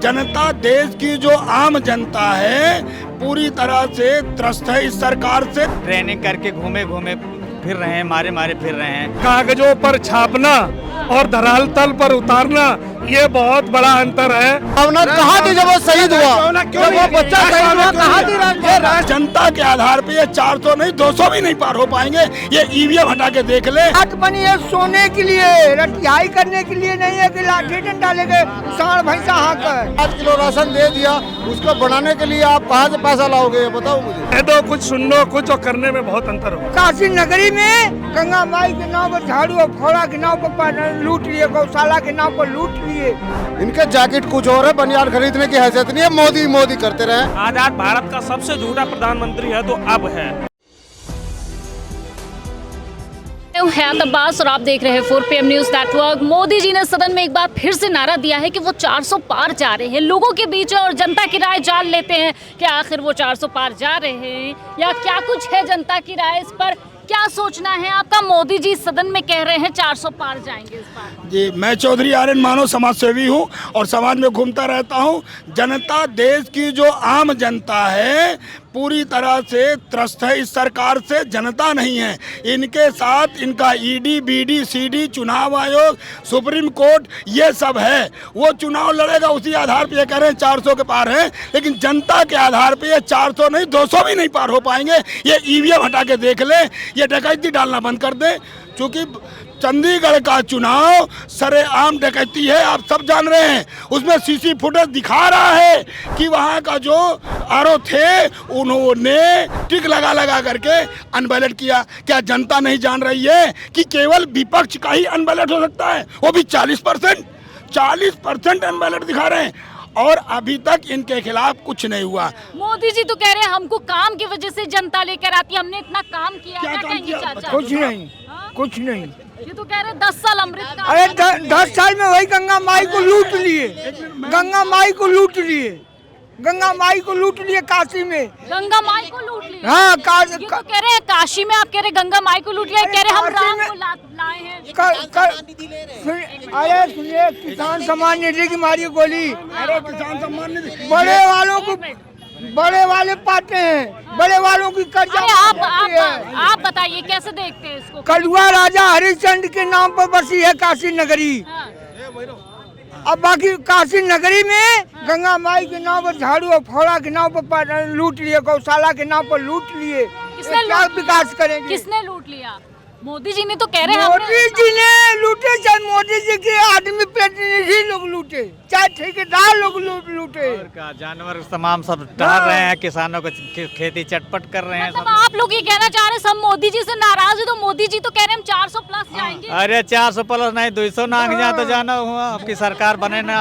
जनता, देश की जो आम जनता है पूरी तरह से त्रस्त है इस सरकार से। ट्रेनिंग करके घूमे घूमे फिर रहे हैं, मारे मारे फिर रहे हैं। कागजों पर छापना और धराल तल पर उतारना, ये बहुत बड़ा अंतर है। भावना कहाँ थी जब वो शहीद हुआ, जब वो बच्चा शहीद हुआ कहाँ थी? जनता के आधार पे ये 400 नहीं 200 भी नहीं पार हो पाएंगे। ये ईवीएम हटा के देख ले। हाथ बनी है सोने के लिए, रटियाई करने के लिए नहीं है कि लाठी डंडा लेके सांड भैंसा हाँक। 5 किलो राशन दे दिया, उसको बनाने के लिए आप कहाँ से पैसा लाओगे बताओ मुझे। कह दो कुछ, सुन लो कुछ और करने में बहुत अंतर हो। काशी नगरी में गंगा माई के नाव पर झाड़ू और फोड़ा के नाव पर लूट लिए, गौशाला के नाव पर लूट लिए। इनके जैकेट कुछ और है, बनियान खरीदने की हैसियत नहीं है। मोदी मोदी करते रहे। आजाद भारत का सबसे झूठा प्रधानमंत्री है तो अब है। हयात अब्बास और आप देख रहे हैं 4 PM news network. Modi ji ने सदन में एक बार फिर से नारा दिया है कि वो 400 पार जा रहे हैं। लोगों के बीच और जनता की राय जान लेते हैं कि आखिर वो 400 पार जा रहे हैं या क्या कुछ है जनता की राय इस पर। क्या सोचना है आपका? मोदी जी सदन में कह रहे हैं 400 पार जाएंगे इस बार। जी, मैं चौधरी आर्यन मानव समाज सेवी हूँ और समाज में घूमता रहता हूँ। जनता, देश की जो आम जनता है पूरी तरह से त्रस्त है इस सरकार से। जनता नहीं है इनके साथ, इनका ईडी, बीडी, सीडी, चुनाव आयोग, सुप्रीम कोर्ट, ये सब है। वो चुनाव लड़ेगा उसी आधार पे ये कह रहे हैं 400 के पार हैं, लेकिन जनता के आधार पे ये 400 नहीं 200 भी नहीं पार हो पाएंगे। ये ईवीएम हटा के देख ले, ये डकैती डालना बंद कर दे। क्योंकि चंडीगढ़ का चुनाव सरेआम डकैती है, आप सब जान रहे हैं। उसमें सीसी फुटेज दिखा रहा है कि वहाँ का जो आरओ थे उन्होंने टिक लगा लगा करके अनबैलेट किया। क्या जनता नहीं जान रही है कि केवल विपक्ष का ही अनबैलेट हो सकता है, वो भी 40% अनबैलेट दिखा रहे हैं और अभी तक इनके खिलाफ कुछ नहीं हुआ। मोदी जी तो कह रहे हैं हमको काम की वजह से जनता लेकर आती है, हमने इतना काम किया। क्या कहेंगे चाचा? कुछ नहीं, कुछ नहीं। ये तो कह रहे 10 साल अमृत का। अरे 10 साल में वही गंगा माई को लूट लिए, गंगा माई को लूट लिए, गंगा माई को लूट लिए काशी में। गंगा माई को लूट लिया। हाँ, ये तो कह रहे हैं काशी में, आप कह रहे गंगा माई को लूट लिया, कह रहे हम राम को लाए हैं। अरे सुनिए, किसान सम्मान निधि की मारी गोली। अरे किसान सम्मान निधि बड़े वालों को बड़े वाले पाते हैं, बड़े वालों की कर्जा। आप बताइए कैसे देखते हैं इसको? कलुआ राजा हरिश्चंद्र के नाम पर बसी है काशी नगरी। हाँ। अब बाकी काशी नगरी में गंगा माई के नाम पर झाड़ू और फोड़ा के नाम पर लूट लिए, गौशाला के नाम पर लूट लिए। क्या विकास करेंगे? किसने लूट लिया? मोदी जी ने तो कह रहे हैं मोदी जी ने लूटे, चाहे मोदी जी के आदमी प्रतिनिधि लोग लूटे, चाहे ठेकेदार लोग लूटे। जानवर तमाम सब टहल रहे हैं, किसानों को खेती चटपट कर रहे हैं। मतलब आप लोग ये कहना चाह रहे हैं सब मोदी जी से नाराज है, तो मोदी जी तो कह रहे हैं हम 400 प्लस जाएंगे। अरे 400 प्लस नहीं 200 नांग जा तो जाना हुआ। आपकी सरकार बने ना,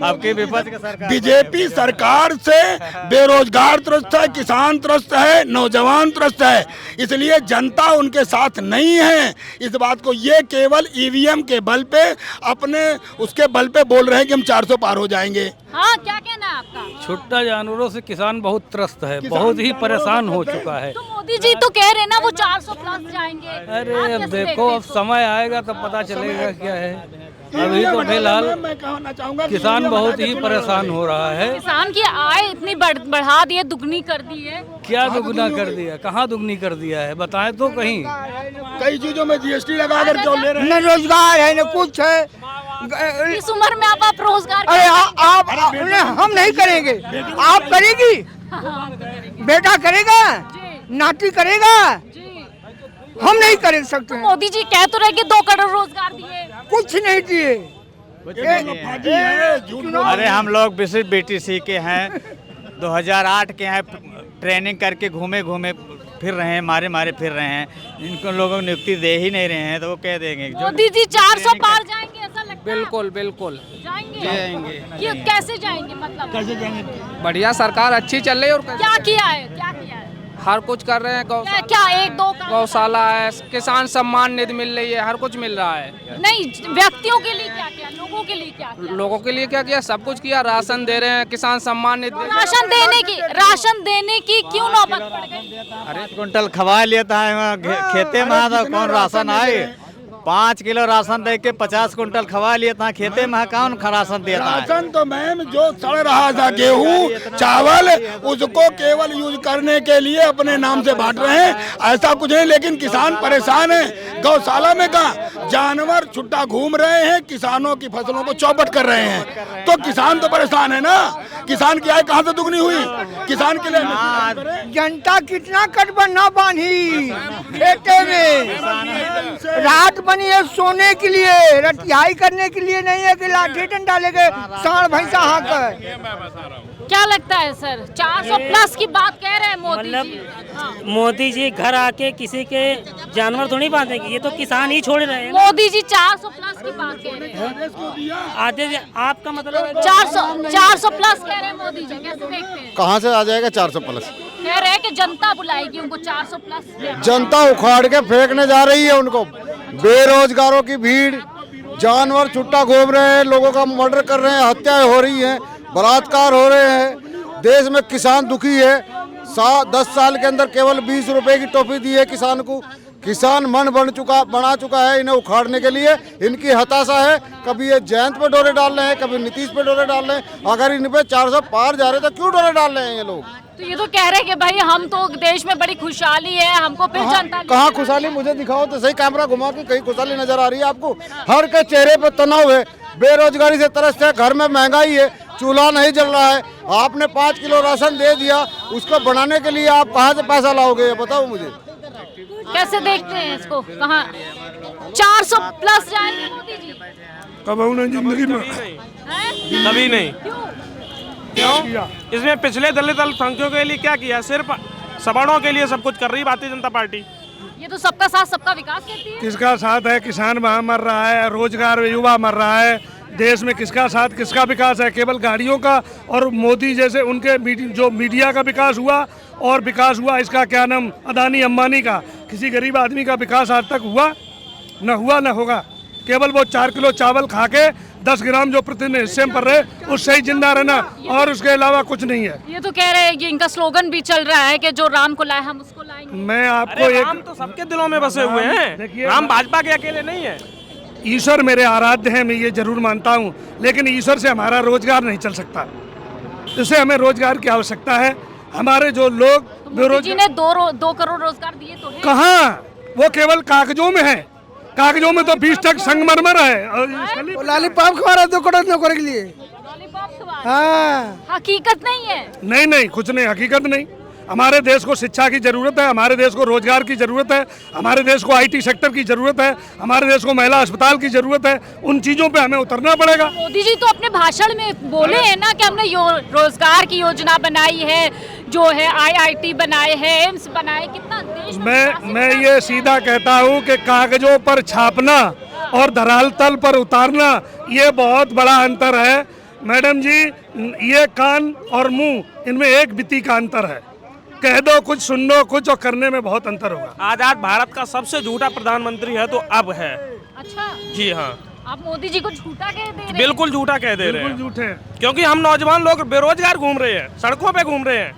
आपकी विपक्ष की सरकार। बीजेपी सरकार से बेरोजगार त्रस्त है, किसान त्रस्त है, नौजवान त्रस्त है, इसलिए जनता उनके साथ नहीं है। इस बात को ये केवल ईवीएम के बल पे, अपने उसके बल पे बोल रहे हैं कि हम 400 पार हो जाएंगे। हाँ, क्या कहना है आपका? छुट्टा जानवरों से किसान बहुत त्रस्त है, बहुत ही परेशान हो चुका है। तो मोदी जी तो कह रहे हैं ना वो 400 प्लस जाएंगे। अरे अब देखो, अब समय आएगा तो पता चलेगा क्या है। अभी तो फिलहाल मैं कहना चाहूँगा किसान बहुत ही परेशान हो रहा है। किसान की आय इतनी बढ़ा दी है, दुगनी कर दी है। क्या दुगना कर दिया? कहाँ दुगनी कर दिया है बताएं तो कहीं। कई चीजों में जीएसटी लगा कर क्यों ले रहे हैं? न रोजगार है न कुछ है। इस उम्र में आप रोजगार। अरे आप हम नहीं करेंगे, आप करेगी, बेटा करेगा, नाती करेगा, हम नहीं कर सकते। मोदी जी कह तो रहे कि 2 करोड़ रोजगार दिए, कुछ नहीं दिए। अरे हम लोग विशिष्ट बीटीसी के हैं, 2008 के हैं, ट्रेनिंग करके घूमे घूमे फिर रहे हैं, मारे मारे फिर रहे हैं। इनको लोगों को नियुक्ति दे ही नहीं रहे हैं तो वो कह देंगे मोदी जी 400 पार जाएंगे ऐसा लगता है? बिल्कुल बिल्कुल जाएंगे। कैसे जाएंगे? मतलब कैसे जाएंगे? बढ़िया, सरकार अच्छी चल रही है। और क्या किया है? क्या किया है? हर कुछ कर रहे हैं। क्या 1-2 गौशाला है, किसान सम्मान निधि मिल रही है, हर कुछ मिल रहा है। नहीं, व्यक्तियों के लिए क्या किया, लोगों के लिए क्या किया? लोगों के लिए क्या किया? सब कुछ किया। राशन दे रहे हैं, किसान सम्मान निधि। राशन देने की क्यों नौबत पड़ गई? अरे कुंटल खवा लेता है खेते में, तो कौन राशन आए? 5 किलो राशन दे के 50 कुंटल खवा लिए था खेते में, कौन राशन देता है? राशन तो मैम जो सड़ रहा था गेहूं चावल उसको केवल यूज करने के लिए अपने नाम से बांट रहे हैं, ऐसा कुछ नहीं। लेकिन किसान परेशान है। गौशाला में कहा जानवर छुट्टा घूम रहे हैं, किसानों की फसलों को चौपट कर रहे हैं, तो किसान तो परेशान है ना। किसान की आय कहाँ से दुगनी हुई? किसान के लिए जनता कितना कटवा ना बांधी खेते में, रात बनी है सोने के लिए, रतियाई करने के लिए नहीं है कि लाठी डंडा लेके सांड भैंसा हाँक। क्या लगता है सर, 400 प्लस की बात कह रहे हैं मोदी जी? हाँ। मोदी जी घर आके किसी के जानवर थोड़ी बांधेंगे, ये तो किसान ही छोड़ रहे हैं। मोदी जी 400 प्लस की बात कह रहे हैं। आधे आपका मतलब है 400 प्लस कह रहे हैं मोदी जी, कैसे देखते हैं? कहाँ से आ जाएगा 400 प्लस? कह रहे हैं कि जनता बुलाएगी उनको 400 प्लस। जनता उखाड़ के फेंकने जा रही है उनको। बेरोजगारों की भीड़, जानवर छुट्टा घूम रहे हैं, लोगों का मर्डर कर रहे हैं, हत्याएं हो रही हैं, बलात्कार हो रहे हैं। देश में किसान दुखी है। 10 साल के अंदर केवल 20 रुपए की टोपी दी है किसान को। किसान मन बना चुका है इन्हें उखाड़ने के लिए। इनकी हताशा है, कभी ये जयंत पे डोरे डाल रहे हैं, कभी नीतीश पे डोरे डाल रहे हैं। अगर इन पे 400 पार जा रहे तो क्यों डोरे डाल रहे हैं ये लोग? तो ये तो कह रहे हैं कि भाई हम तो देश में बड़ी खुशहाली है, हमको फिर जनता। कहाँ खुशहाली? मुझे दिखाओ तो सही, कैमरा घुमा के कहीं खुशहाली नजर आ रही है आपको? हर के चेहरे पे तनाव है, बेरोजगारी से त्रस्त है, घर में महंगाई है, चूल्हा नहीं जल रहा है। आपने 5 किलो राशन दे दिया, उसको बनाने के लिए आप कहाँ से पैसा लाओगे ये बताओ मुझे। कैसे देखते हैं इसको? कहाँ 400 प्लस जाएंगे मोदी जी? कब जिंदगी में हैं? कभी नहीं। क्यों? इसमें पिछले दलित अल्पसंख्यकों के लिए क्या किया? सिर्फ सवर्णों के लिए सब कुछ कर रही भारतीय जनता पार्टी। ये तो सबका साथ सबका विकास कहती है। किसका साथ है? किसान वहाँ मर रहा है, रोजगार युवा मर रहा है। देश में किसका साथ, किसका विकास है? केवल गाड़ियों का और मोदी जैसे उनके जो मीडिया का विकास हुआ और विकास हुआ इसका क्या नाम अदानी अंबानी का। किसी गरीब आदमी का विकास आज तक हुआ न हुआ न होगा। केवल वो 4 किलो चावल खा के 10 ग्राम जो प्रतिदिन हिस्से में पड़ रहे उससे ही जिंदा रहना और उसके अलावा कुछ नहीं है। ये तो कह रहे हैं कि इनका स्लोगन भी चल रहा है कि जो राम को लाए हम उसको लाएंगे। मैं आपको अरे एक राम तो सबके दिलों में बसे हुए हैं, राम भाजपा के अकेले नहीं है। ईश्वर मेरे आराध्य हैं, मैं ये जरूर मानता हूँ, लेकिन ईश्वर से हमारा रोजगार नहीं चल सकता। इससे हमें रोजगार की आवश्यकता है। हमारे जो लोग मोदी जी ने 2 करोड़ रोजगार दिए तो है। कहाँ? वो केवल कागजों में है। कागजों में तो 20 तक संगमरमर है। लॉलीपॉप खवा रहा 2 करोड़ नौकरी के लिए। लॉलीपॉप खवा रहे हैं। हाँ, हकीकत नहीं है। नहीं कुछ नहीं, हकीकत नहीं। हमारे देश को शिक्षा की जरूरत है, हमारे देश को रोजगार की जरूरत है, हमारे देश को IT सेक्टर की जरूरत है, हमारे देश को महिला अस्पताल की जरूरत है। उन चीजों पे हमें उतरना पड़ेगा। मोदी जी तो अपने भाषण में बोले हैं ना कि हमने रोजगार की योजना बनाई है, जो है IIT बनाए हैं, एम्स बनाए, कितना देश में मैं ये सीधा कहता हूँ कि कागजों पर छापना और धरातल तल पर उतारना ये बहुत बड़ा अंतर है। मैडम जी, ये कान और मुंह इनमें एक बित्ती का अंतर है। कह दो कुछ, सुन लो कुछ, और करने में बहुत अंतर होगा। आजाद भारत का सबसे झूठा प्रधानमंत्री है तो अब है। अच्छा जी हाँ, आप मोदी जी को झूठा कह दे रहे हैं। बिल्कुल झूठा कह दे रहे हैं, झूठे, क्योंकि हम नौजवान लोग बेरोजगार घूम रहे हैं, सड़कों पे घूम रहे हैं।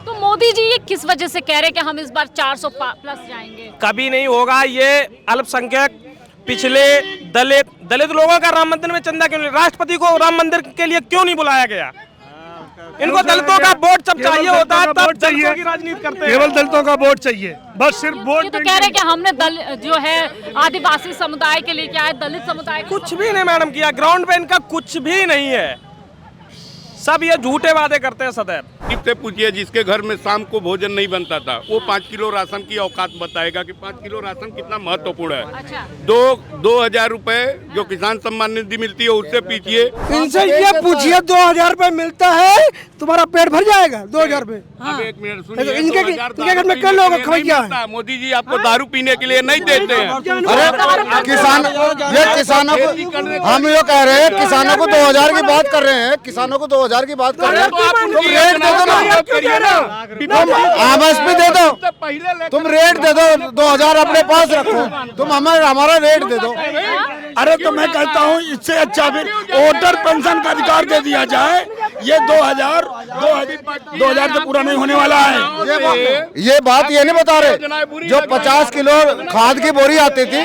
तो मोदी जी ये किस वजह से कह रहे हैं कि हम इस बार 400 प्लस जाएंगे? कभी नहीं होगा। ये अल्पसंख्यक, पिछले दलित लोगों का राम मंदिर में चंदा क्यों नहीं? राष्ट्रपति को राम मंदिर के लिए क्यों नहीं बुलाया गया? इनको दलितों का वोट जब चाहिए होता है तब दलितों की राजनीति करते हैं। केवल दलितों का वोट चाहिए, बस सिर्फ वोट। ये तो कह रहे हैं कि हमने जो है आदिवासी समुदाय के लिए क्या है, दलित समुदाय कुछ भी नहीं मैडम किया। ग्राउंड पे इनका कुछ भी नहीं है। सब ये झूठे वादे करते हैं सदैव। से पूछिए जिसके घर में शाम को भोजन नहीं बनता था, वो 5 किलो राशन की औकात बताएगा कि 5 किलो राशन कितना महत्वपूर्ण है। अच्छा। 2,000 रुपए जो किसान सम्मान निधि मिलती है उससे पीछिए। इनसे ये पूछिए 2,000 रुपए मिलता है, तुम्हारा पेट भर जाएगा 2,000 रुपए? अब एक मिनट सुनिए, इनके 2,000 घर में कई लोग खवैया है। मोदी जी आपको दारू पीने के लिए नहीं देते हैं। अरे किसानों को हम ये कह रहे हैं, किसानों को 2,000 की बात कर रहे हैं, किसानों को 2,000 की बात कर रहे हैं। तुम रेट दे दो ना, तुम MSP दे दो, तुम रेट दे दो, 2,000 अपने पास रखो, तुम हमारा रेट दे दो। अरे तो मैं कहता हूँ इससे अच्छा फिर वोटर पेंशन का अधिकार दे दिया जाए। ये 2,000 से पूरा नहीं होने वाला है। ये बात ये नहीं बता रहे, जो 50 किलो खाद की बोरी आती थी,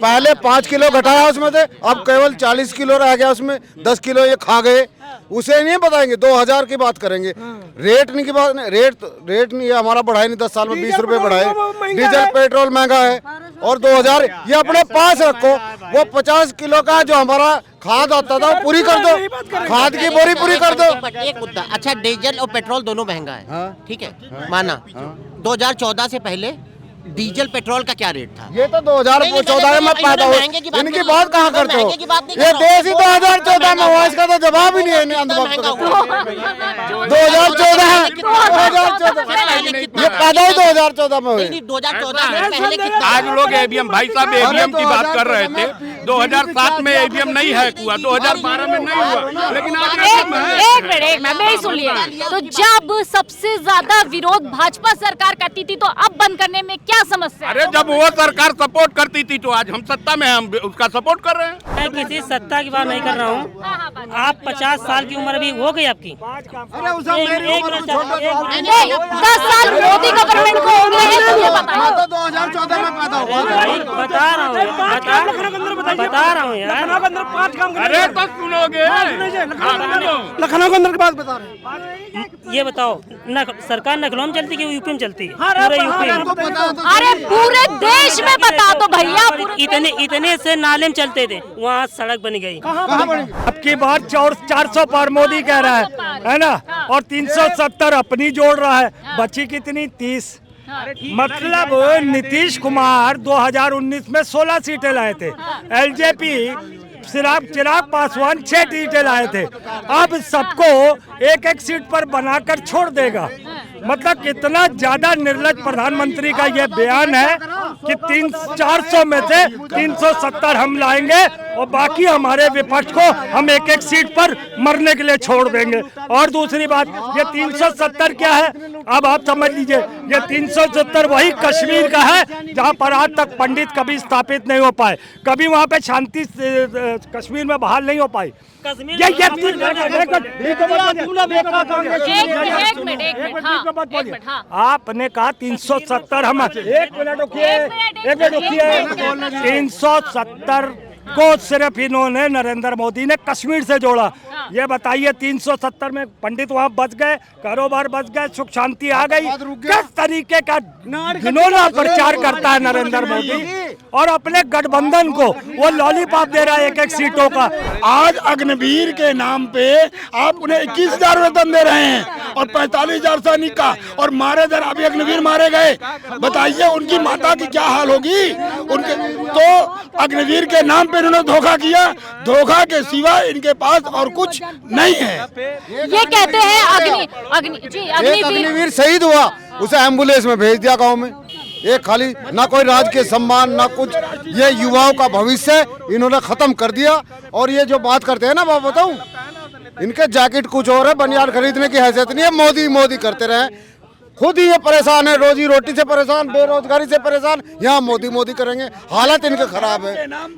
पहले 5 किलो घटाया उसमें से, अब केवल 40 किलो रह गया उसमें, 10 किलो ये खा गए। उसे नहीं बताएंगे, 2000 की बात करेंगे। रेट नहीं की बात नहीं, रेट नहीं है हमारा बढ़ाए नहीं, 10 साल में 20 रुपए बढ़ाए। डीजल पेट्रोल महंगा है और 2000 ये अपने पास रखो। वो 50 किलो का जो हमारा खाद आता था वो पूरी कर दो, खाद की बोरी पूरी कर दो। एक मुद्दा, अच्छा डीजल और पेट्रोल दोनों महंगा है, ठीक है, माना 2014 से पहले डीजल पेट्रोल का क्या रेट था? ये तो 2014 में पैदा हुआ, इनकी बात कहाँ करते हो? ये देश ही 2014 में हुआ, इसका तो जवाब ही नहीं है अंधभक्तों को। 2014 ये पैदा ही 2014 में हुई। 2014 से पहले कितना? आज लोग ईवीएम, भाई साहब ईवीएम की बात कर रहे थे, 2007 में ईवीएम नहीं हैक हुआ, 2012 में नहीं हुआ, लेकिन एक मिनट मेरी सुन लिया। तो जब सबसे ज्यादा विरोध भाजपा सरकार करती थी तो अब बंद करने में क्या समस्या? अरे जब वो सरकार सपोर्ट करती थी तो आज हम सत्ता में हैं, हम उसका सपोर्ट कर रहे हैं। मैं किसी सत्ता की बात नहीं कर रहा हूँ। आप 50 साल की उम्र अभी हो गई आपकी। अरे उसे मेरी उम्र 10 साल मोदी गवर्नमेंट को हो गए हैं, मुझे बताओ। तो 2014 में पैदा हुआ। बता रहा हूँ यार। अरे तो सुनोगे, लखनऊ के अंदर की बात बता रहे हैं। ये बताओ सरकार लखनऊ में चलती कि यूपी में चलती? पूरे यूपी में। अरे पूरे देश में बता दो भैया। इतने से नाले में चलते थे, वहाँ सड़क बन गई। अब की बार 400 पार मोदी कह रहा है ना, और 370 अपनी जोड़ रहा है, बची कितनी 30। मतलब नीतीश कुमार 2019 में 16 सीटें लाए थे, एलजेपी चिराग पासवान 6 सीटें लाए थे, अब सबको एक एक सीट पर बनाकर छोड़ देगा। मतलब कितना ज्यादा निर्लज प्रधानमंत्री का ये बयान है कि 400 में से 370 हम लाएंगे और बाकी हमारे विपक्ष को हम एक एक सीट पर मरने के लिए छोड़ देंगे। और दूसरी बात, ये 370 क्या है अब आप समझ लीजिए, ये 370 वही कश्मीर का है जहां पर आज तक पंडित कभी स्थापित नहीं हो पाए, कभी वहां पे शांति कश्मीर में बहाल नहीं हो पाई। एक मिनट, आपने कहा 370, हम 1 मिनट रुकिए, 370 को सिर्फ इन्होंने नरेंद्र मोदी ने कश्मीर से जोड़ा। ये बताइए 370 में पंडित वहाँ बच गए, कारोबार बच गए, सुख शांति आ गई। किस तरीके का घिनौना प्रचार करता है नरेंद्र मोदी, और अपने गठबंधन को वो लॉलीपॉप दे रहा है एक एक सीटों का। आज अग्निवीर के नाम पे आप उन्हें 21,000 वेतन दे रहे हैं और 45,000 सैनिक का, और मारे जरा अभी अग्निवीर मारे गए, बताइए उनकी माता की क्या हाल होगी उनके। तो अग्निवीर के नाम पे इन्होंने धोखा किया, धोखा के सिवा इनके पास और कुछ नहीं है। ये कहते हैं अग्निवीर शहीद हुआ, उसे एम्बुलेंस में भेज दिया गांव में। ये खाली ना कोई राजकीय सम्मान ना कुछ, ये युवाओं का भविष्य इन्होंने खत्म कर दिया। और ये जो बात करते हैं ना, मैं बताऊं, इनके जैकेट कुछ और है, बनियान खरीदने की हैसियत नहीं है। मोदी मोदी करते रहे, खुद ही ये परेशान है, रोजी रोटी से परेशान, बेरोजगारी से परेशान, यहाँ मोदी मोदी करेंगे। हालत इनके खराब है,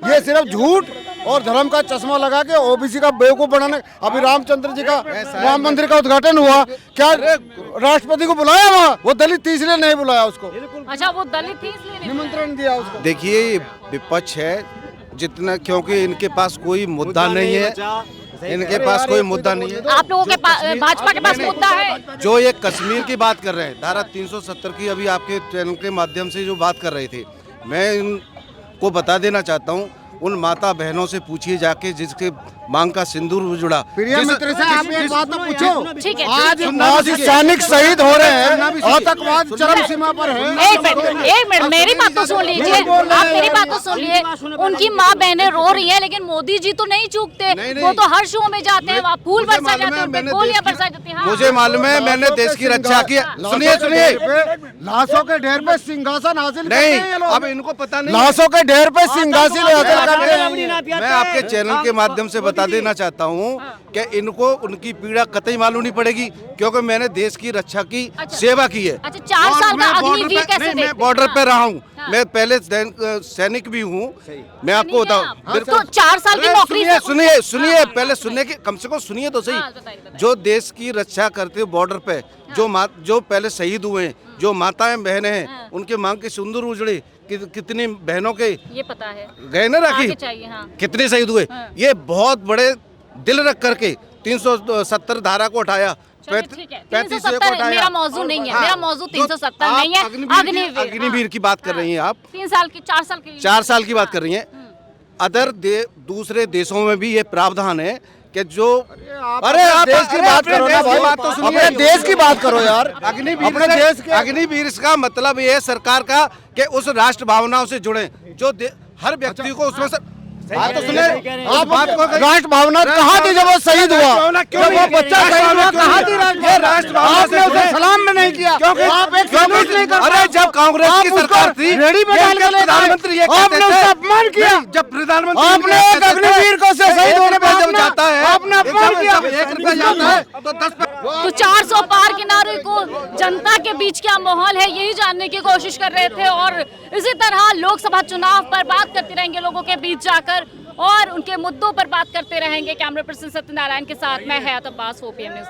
ये सिर्फ झूठ और धर्म का चश्मा लगा के ओबीसी का बेवकूफ बनाने। अभी रामचंद्र जी का राम मंदिर का उद्घाटन हुआ, क्या राष्ट्रपति को बुलाया वहाँ? वो दलित थी इसलिए नहीं बुलाया उसको। अच्छा, वो दलित थी इसलिए निमंत्रण दिया उसको। देखिए विपक्ष है जितना, क्योंकि इनके पास कोई मुद्दा नहीं है, इनके पास कोई मुद्दा नहीं है। आप लोगों के भाजपा के पास मुद्दा है। जो ये कश्मीर की बात कर रहे हैं, धारा 370 की अभी आपके चैनल के माध्यम से जो बात कर रहे थे, मैं इनको बता देना चाहता हूँ, उन माता बहनों से पूछिए जाके जिसके मांग का सिंदूर जुड़ा। प्रिया मित्र से आप एक बात तो पूछो, ठीक है, आज सैनिक शहीद हो रहे हैं, आतंकवाद चरम सीमा पर है। एक मिनट मेरी बात तो सुन लीजिए, आप मेरी बात तो सुन लीजिए। उनकी माँ बहनें रो रही है, लेकिन मोदी जी तो नहीं चूकते, वो तो हर शो में जाते हैं, वहाँ फूल बरसाए जाते हैं, गोलियां बरसाई जाती हैं। मुझे मालूम है, मैंने देश की रक्षा की। सुनिए सुनिए, लाशों के ढेर पे सिंहासन हासिल नहीं, अब इनको पता नहीं, लाशों के ढेर पे सिंहासन हासिल करते हैं। मैं आपके चैनल के माध्यम से बता देना चाहता हूँ कि इनको उनकी पीड़ा कतई मालूम नहीं पड़ेगी, क्योंकि मैंने देश की रक्षा की सेवा की है। अच्छा, 4 साल का अग्निवीर कैसे देखते हैं? मैं बॉर्डर पे रहा हूँ, मैं पहले सैनिक भी हूँ। मैं आपको बताऊँ, तो 4 साल की नौकरी। सुनिए पहले सुनने की, कम से कम सुनिए तो सही। जो देश की रक्षा करते बॉर्डर पे जो पहले शहीद हुए हैं, जो माताएं बहनें हैं, उनके मांग के सिंदूर उजड़े, कितनी बहनों के ये पता है, गए ना राखी, आगे चाहिए, हाँ। कितने शहीद हुए। हाँ। ये बहुत बड़े दिल रख करके 370 धारा को उठाया, चलिए ठीक है, 35 को 370 उठाया। मेरा मौजू नहीं है, हाँ, मेरा मौजू जो 370 आप नहीं है, अग्निवीर की बात कर रही हैं आप, 3 साल की 4 साल की 4 साल की बात कर रही हैं। दूसरे देशों में भी ये प्रावधान है कि जो अरे आप देश की बात करो ना भाई, बात तो सुनिए, अपने देश की बात करो यार। अग्निवीर का मतलब ये है सरकार का कि उस राष्ट्र भावनाओं से जुड़े, जो हर व्यक्ति को उसमें से बात तो सुने। आप राष्ट्र भावना कहाँ थी जब वो शहीद हुआ, जब वो बच्चा शहीद हुआ कहाँ थी राष्ट्र भावना? आपने उसे सलाम में नहीं किया, आप एक सैल्यूट नहीं कर। अरे जब कांग्रेस की सरकार थी, रेडी में डाल के प्रधानमंत्री आपने उसका अपमान किया, जब प्रधानमंत्री आपने एक अग्निवीर को से शहीद होने पे जब जाता है, आपने अपमान किया। 1 रुपया जाता है तो 10 तो 400 पार के नारे को जनता के बीच क्या माहौल है, यही जानने की कोशिश कर रहे थे। और इसी तरह लोकसभा चुनाव पर बात करते रहेंगे लोगों के बीच जाकर, और उनके मुद्दों पर बात करते रहेंगे। कैमरा पर्सन सत्यनारायण के साथ मैं हयात अब्बास, OPM न्यूज़।